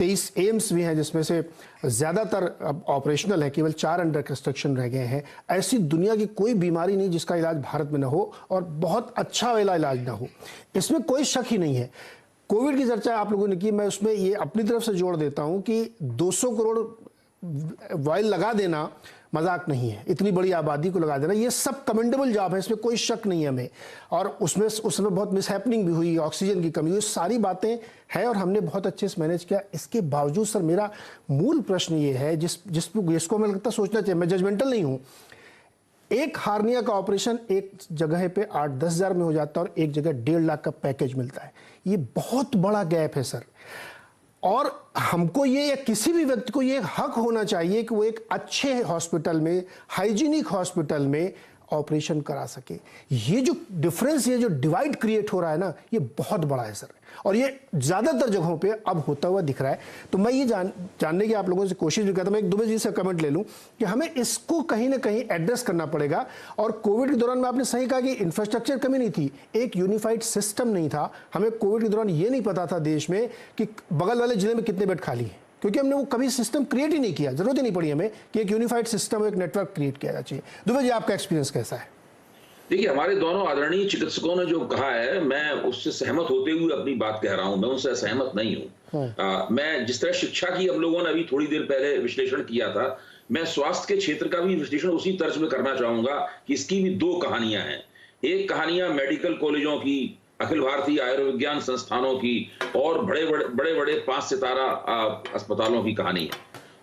23 AIIMS भी हैं जिसमें से ज़्यादातर अब ऑपरेशनल है, केवल 4 अंडर कंस्ट्रक्शन रह गए हैं। ऐसी दुनिया की कोई बीमारी नहीं जिसका इलाज भारत में ना हो और बहुत अच्छा वाला इलाज ना हो, इसमें कोई शक ही नहीं है। कोविड की चर्चा आप लोगों ने की, मैं उसमें ये अपनी तरफ से जोड़ देता हूं कि 200 करोड़ वायल लगा देना मजाक नहीं है, इतनी बड़ी आबादी को लगा देना, ये सब कमेंडेबल जॉब है, इसमें कोई शक नहीं है हमें। और उसमें उस समय बहुत मिसहैपनिंग भी हुई, ऑक्सीजन की कमी हुई, सारी बातें हैं और हमने बहुत अच्छे से मैनेज किया। इसके बावजूद सर मेरा मूल प्रश्न ये है जिसको हमें लगता सोचना चाहिए, मैं जजमेंटल नहीं हूं, एक हार्निया का ऑपरेशन एक जगह पे 8-10 हज़ार में हो जाता है और एक जगह 1.5 लाख का पैकेज मिलता है, ये बहुत बड़ा गैप है सर। और हमको ये या किसी भी व्यक्ति को ये हक होना चाहिए कि वो एक अच्छे हॉस्पिटल में, हाइजीनिक हॉस्पिटल में ऑपरेशन करा सके। ये जो डिफरेंस, ये जो डिवाइड क्रिएट हो रहा है ना, ये बहुत बड़ा है सर, और ये ज़्यादातर जगहों पे अब होता हुआ दिख रहा है। तो मैं ये जानने की आप लोगों से कोशिश भी करता हूँ, मैं एक दुबे जी से कमेंट ले लूँ कि हमें इसको कहीं ना कहीं एड्रेस करना पड़ेगा। और कोविड के दौरान में आपने सही कहा कि इंफ्रास्ट्रक्चर कमी नहीं थी, एक यूनिफाइड सिस्टम नहीं था। हमें कोविड के दौरान ये नहीं पता था देश में कि बगल वाले जिले में कितने बेड खाली हैं, क्योंकि हमने वो कभी सिस्टम क्रिएट ही नहीं किया, जरूरत ही नहीं पड़ी हमें कि एक यूनिफाइड सिस्टम, एक नेटवर्क क्रिएट किया चाहिए। दुबे जी, आपका एक्सपीरियंस कैसा है? देखिए, हमारे दोनों आदरणीय चिकित्सकों ने जो कहा है, मैं उससे सहमत होते हुए अपनी बात कह रहा हूं, मैं उनसे असहमत नहीं हूं। मैं जिस तरह शिक्षा की हम लोगों ने अभी थोड़ी देर पहले विश्लेषण किया था, मैं स्वास्थ्य के क्षेत्र का भी विश्लेषण उसी तर्ज में करना चाहूंगा कि इसकी भी 2 कहानियां हैं। एक कहानियां मेडिकल कॉलेजों की, अखिल भारतीय आयुर्विज्ञान संस्थानों की और बड़े बड़े 5 सितारा अस्पतालों की कहानी है,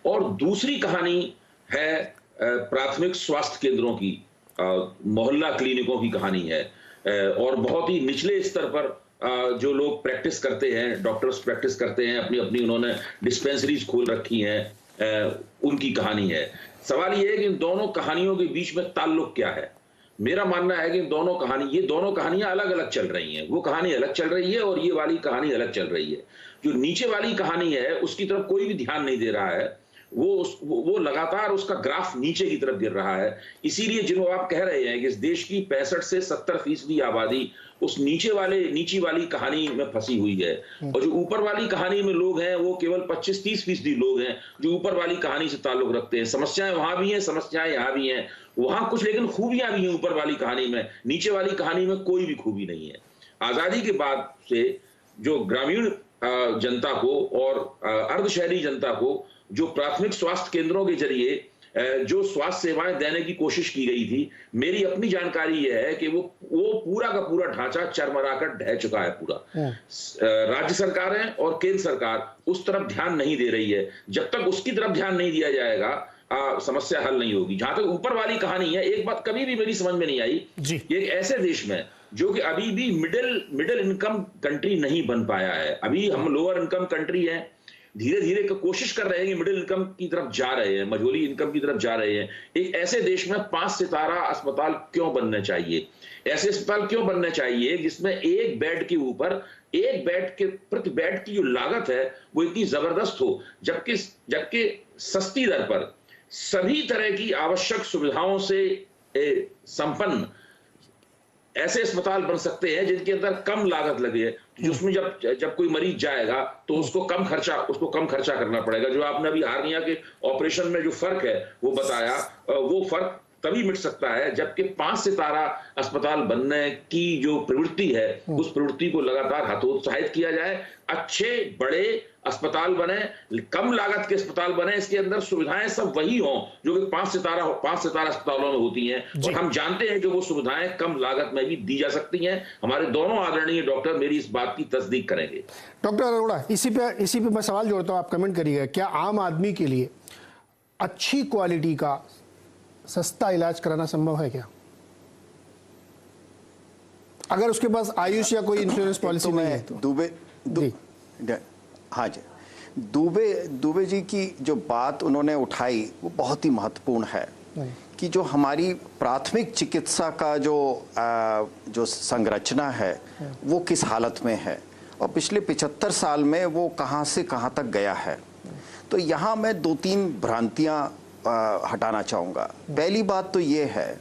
और दूसरी कहानी है प्राथमिक स्वास्थ्य केंद्रों की, मोहल्ला क्लिनिकों की कहानी है। और बहुत ही निचले स्तर पर जो लोग प्रैक्टिस करते हैं, डॉक्टर्स प्रैक्टिस करते हैं, अपनी अपनी उन्होंने डिस्पेंसरीज खोल रखी हैं, उनकी कहानी है। सवाल ये है कि इन दोनों कहानियों के बीच में ताल्लुक क्या है। मेरा मानना है कि ये दोनों कहानियां अलग अलग चल रही हैं। वो कहानी अलग चल रही है और ये वाली कहानी अलग चल रही है। जो नीचे वाली कहानी है उसकी तरफ कोई भी ध्यान नहीं दे रहा है, वो लगातार उसका ग्राफ नीचे की तरफ गिर रहा है। इसीलिए जिनको आप कह रहे हैं कि इस देश की 65 से 70% आबादी उस नीची वाली कहानी में फंसी हुई है, और जो ऊपर वाली कहानी में लोग हैं वो केवल 25-30% लोग हैं जो ऊपर वाली कहानी से ताल्लुक रखते हैं। समस्याएं वहां भी हैं, समस्याएं यहां भी हैं, वहां कुछ लेकिन खूबियां भी हैं ऊपर वाली कहानी में, नीचे वाली कहानी में कोई भी खूबी नहीं है। आजादी के बाद से जो ग्रामीण जनता को और अर्धशहरी जनता को जो प्राथमिक स्वास्थ्य केंद्रों के जरिए जो स्वास्थ्य सेवाएं देने की कोशिश की गई थी, मेरी अपनी जानकारी यह है कि वो पूरा का पूरा ढांचा चरमराकर ढह चुका है पूरा। राज्य सरकारें और केंद्र सरकार उस तरफ ध्यान नहीं दे रही है। जब तक उसकी तरफ ध्यान नहीं दिया जाएगा समस्या हल नहीं होगी। जहां तक ऊपर वाली कहानी है, एक बात कभी भी मेरी समझ में नहीं आई, एक ऐसे देश में जो कि अभी भी मिडिल इनकम कंट्री नहीं बन पाया है, अभी हम लोअर इनकम कंट्री हैं, धीरे धीरे कोशिश कर रहे हैं कि मिडिल इनकम की तरफ जा रहे हैं, मझोली इनकम की तरफ जा रहे हैं। एक ऐसे देश में 5 सितारा अस्पताल क्यों बनने चाहिए? ऐसे अस्पताल क्यों बनने चाहिए जिसमें एक बेड के ऊपर, एक बेड के प्रति बेड की जो लागत है वो इतनी जबरदस्त हो, जबकि सस्ती दर पर सभी तरह की आवश्यक सुविधाओं से संपन्न ऐसे अस्पताल बन सकते हैं जिनके अंदर कम लागत लगे, जिसमें जब कोई मरीज जाएगा तो उसको कम खर्चा करना पड़ेगा। जो आपने अभी हार्निया के ऑपरेशन में जो फर्क है वो बताया, वो फर्क तभी मिट सकता है जबकि 5 सितारा अस्पताल बनने की जो प्रवृत्ति है उस प्रवृत्ति को लगातार हतोत्साहित किया जाए। अच्छे बड़े अस्पताल बने, कम लागत के अस्पताल बने, इसके अंदर सुविधाएं सब वही हों जो कि 5 सितारा अस्पतालों में होती हैं, और हम जानते हैं कि वो सुविधाएं कम लागत में भी दी जा सकती हैं। हमारे दोनों आदरणीय डॉक्टर मेरी इस बात की तस्दीक करेंगे। डॉक्टर अरोड़ा, इसी पे मैं सवाल जोड़ता हूं, आप कमेंट करिएगा। क्या आम आदमी के लिए अच्छी क्वालिटी का सस्ता इलाज कराना संभव है क्या, अगर उसके पास आयुष या कोई इंश्योरेंस पॉलिसी नहीं है? हाँ जी, दुबे जी की जो बात उन्होंने उठाई वो बहुत ही महत्वपूर्ण है कि जो हमारी प्राथमिक चिकित्सा का जो संरचना है वो किस हालत में है और पिछले 75 साल में वो कहाँ से कहाँ तक गया है। तो यहाँ मैं 2-3 भ्रांतियाँ हटाना चाहूँगा। पहली बात तो ये है,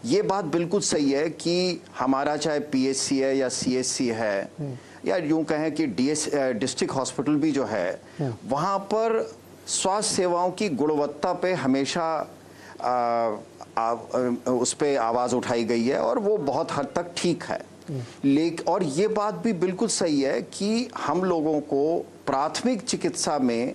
ये बात बिल्कुल सही है कि हमारा चाहे पीएचसी है या सीएचसी है या यूं कहें कि डिस्ट्रिक्ट हॉस्पिटल भी जो है वहां पर स्वास्थ्य सेवाओं की गुणवत्ता पे हमेशा उस पे आवाज उठाई गई है और वो बहुत हद तक ठीक है। लेकिन और ये बात भी बिल्कुल सही है कि हम लोगों को प्राथमिक चिकित्सा में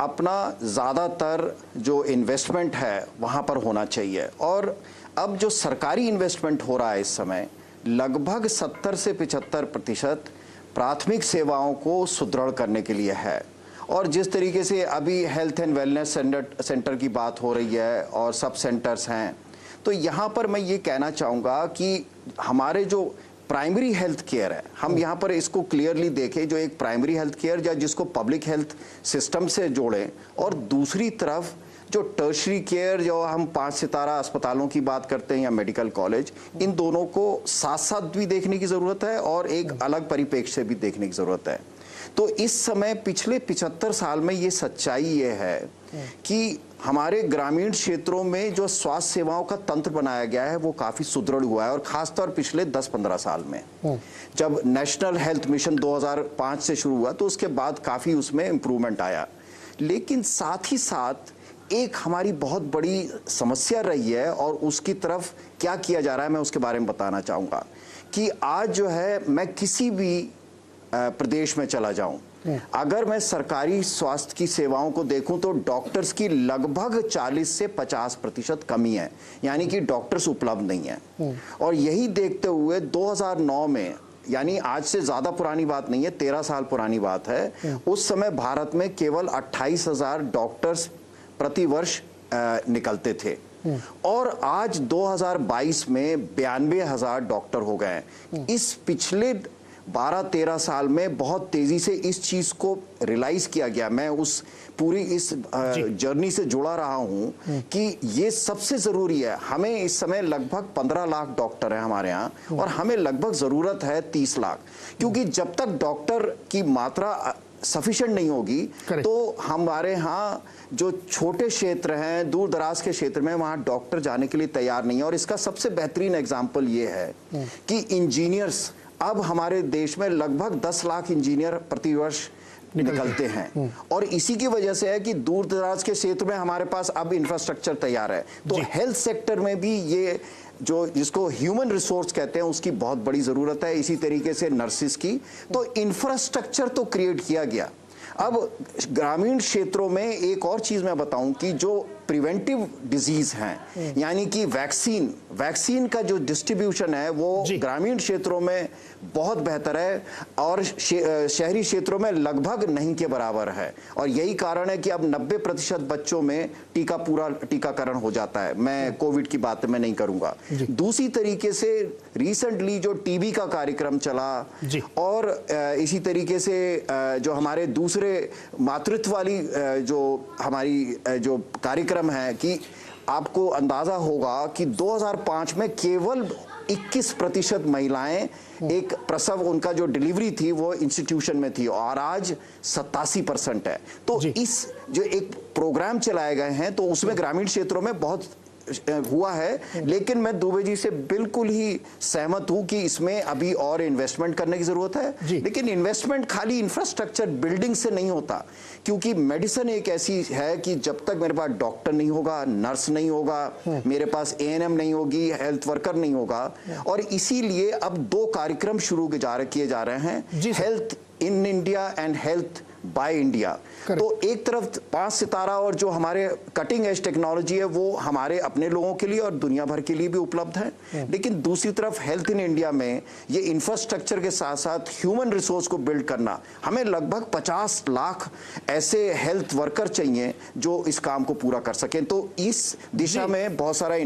अपना ज़्यादातर जो इन्वेस्टमेंट है वहाँ पर होना चाहिए। और अब जो सरकारी इन्वेस्टमेंट हो रहा है इस समय लगभग 70 से 75% प्राथमिक सेवाओं को सुदृढ़ करने के लिए है। और जिस तरीके से अभी हेल्थ एंड वेलनेस सेंटर की बात हो रही है और सब सेंटर्स हैं, तो यहाँ पर मैं ये कहना चाहूँगा कि हमारे जो प्राइमरी हेल्थ केयर है, हम यहाँ पर इसको क्लियरली देखें, जो एक प्राइमरी हेल्थ केयर या जिसको पब्लिक हेल्थ सिस्टम से जोड़ें, और दूसरी तरफ जो टर्शरी केयर, जो हम 5 सितारा अस्पतालों की बात करते हैं या मेडिकल कॉलेज, इन दोनों को साथ साथ भी देखने की ज़रूरत है और एक अलग परिप्रेक्ष्य से भी देखने की ज़रूरत है। तो इस समय पिछले 75 साल में ये सच्चाई ये है कि हमारे ग्रामीण क्षेत्रों में जो स्वास्थ्य सेवाओं का तंत्र बनाया गया है वो काफी सुदृढ़ हुआ है, और खासतौर पिछले 10-15 साल में जब नेशनल हेल्थ मिशन 2005 से शुरू हुआ तो उसके बाद काफी उसमें इंप्रूवमेंट आया। लेकिन साथ ही साथ एक हमारी बहुत बड़ी समस्या रही है और उसकी तरफ क्या किया जा रहा है मैं उसके बारे में बताना चाहूंगा कि आज जो है मैं किसी भी प्रदेश में चला जाऊं, अगर मैं सरकारी स्वास्थ्य की सेवाओं को देखूं तो डॉक्टर्स की लगभग 40 से 50% कमी है, यानी कि डॉक्टर्स उपलब्ध नहीं है। और यही देखते हुए 2009 में, यानी आज से ज्यादा पुरानी बात नहीं है, 13 साल पुरानी बात है, उस समय भारत में केवल 28,000 डॉक्टर्स प्रति वर्ष निकलते थे और आज 2022 में 92,000 डॉक्टर हो गए हैं। इस पिछले 12-13 साल में बहुत तेजी से इस चीज को रियलाइज किया गया। मैं उस पूरी इस जर्नी से जुड़ा रहा हूं कि ये सबसे जरूरी है। हमें इस समय लगभग 15 लाख डॉक्टर हैं हमारे यहाँ और हमें लगभग जरूरत है 30 लाख, क्योंकि जब तक डॉक्टर की मात्रा सफिशिएंट नहीं होगी तो हमारे यहाँ जो छोटे क्षेत्र हैं, दूर दराज के क्षेत्र में, वहाँ डॉक्टर जाने के लिए तैयार नहीं है। और इसका सबसे बेहतरीन एग्जाम्पल ये है कि इंजीनियर्स, अब हमारे देश में लगभग 10 लाख इंजीनियर प्रतिवर्ष निकलते हैं और इसी की वजह से है कि दूर दराज के क्षेत्र में हमारे पास अब इंफ्रास्ट्रक्चर तैयार है। तो हेल्थ सेक्टर में भी ये जो जिसको ह्यूमन रिसोर्स कहते हैं उसकी बहुत बड़ी जरूरत है, इसी तरीके से नर्सिस की। तो इंफ्रास्ट्रक्चर तो क्रिएट किया गया। अब ग्रामीण क्षेत्रों में एक और चीज मैं बताऊं कि जो प्रिवेंटिव डिजीज हैं, यानी कि वैक्सीन का जो डिस्ट्रीब्यूशन है वो ग्रामीण क्षेत्रों में बहुत बेहतर है और शहरी क्षेत्रों में लगभग नहीं के बराबर है। और यही कारण है कि अब 90% बच्चों में पूरा टीकाकरण हो जाता है। मैं कोविड की बात मैं नहीं करूंगा। दूसरी तरीके से रिसेंटली जो टीबी का कार्यक्रम चला और इसी तरीके से जो हमारे दूसरे मातृत्व वाली जो हमारी जो कार्यक्रम है, कि आपको अंदाजा होगा कि 2005 में केवल 21% महिलाएं एक प्रसव, उनका जो डिलीवरी थी वो इंस्टीट्यूशन में थी और आज 87% है। तो इस जो एक प्रोग्राम चलाए गए हैं तो उसमें ग्रामीण क्षेत्रों में बहुत हुआ है। लेकिन मैं दुबे जी से बिल्कुल ही सहमत हूं कि इसमें अभी और इन्वेस्टमेंट करने की जरूरत है। लेकिन इन्वेस्टमेंट खाली इंफ्रास्ट्रक्चर बिल्डिंग से नहीं होता, क्योंकि मेडिसिन एक ऐसी है कि जब तक मेरे पास डॉक्टर नहीं होगा, नर्स नहीं होगा, मेरे पास एएनएम नहीं होगी, हेल्थ वर्कर नहीं होगा। और इसीलिए अब 2 कार्यक्रम शुरू किए जा रहे हैं, health in India and health by India. तो एक तरफ 5 सितारा और जो हमारे कटिंग एज टेक्नोलॉजी है वो हमारे अपने लोगों के लिए और दुनिया भर के लिए भी उपलब्ध है, लेकिन दूसरी तरफ हेल्थ इन इंडिया में ये इंफ्रास्ट्रक्चर के साथ साथ ह्यूमन रिसोर्स को बिल्ड करना, हमें लगभग 50 लाख ऐसे हेल्थ वर्कर चाहिए जो इस काम को पूरा कर सकें। तो इस दिशा में बहुत सारा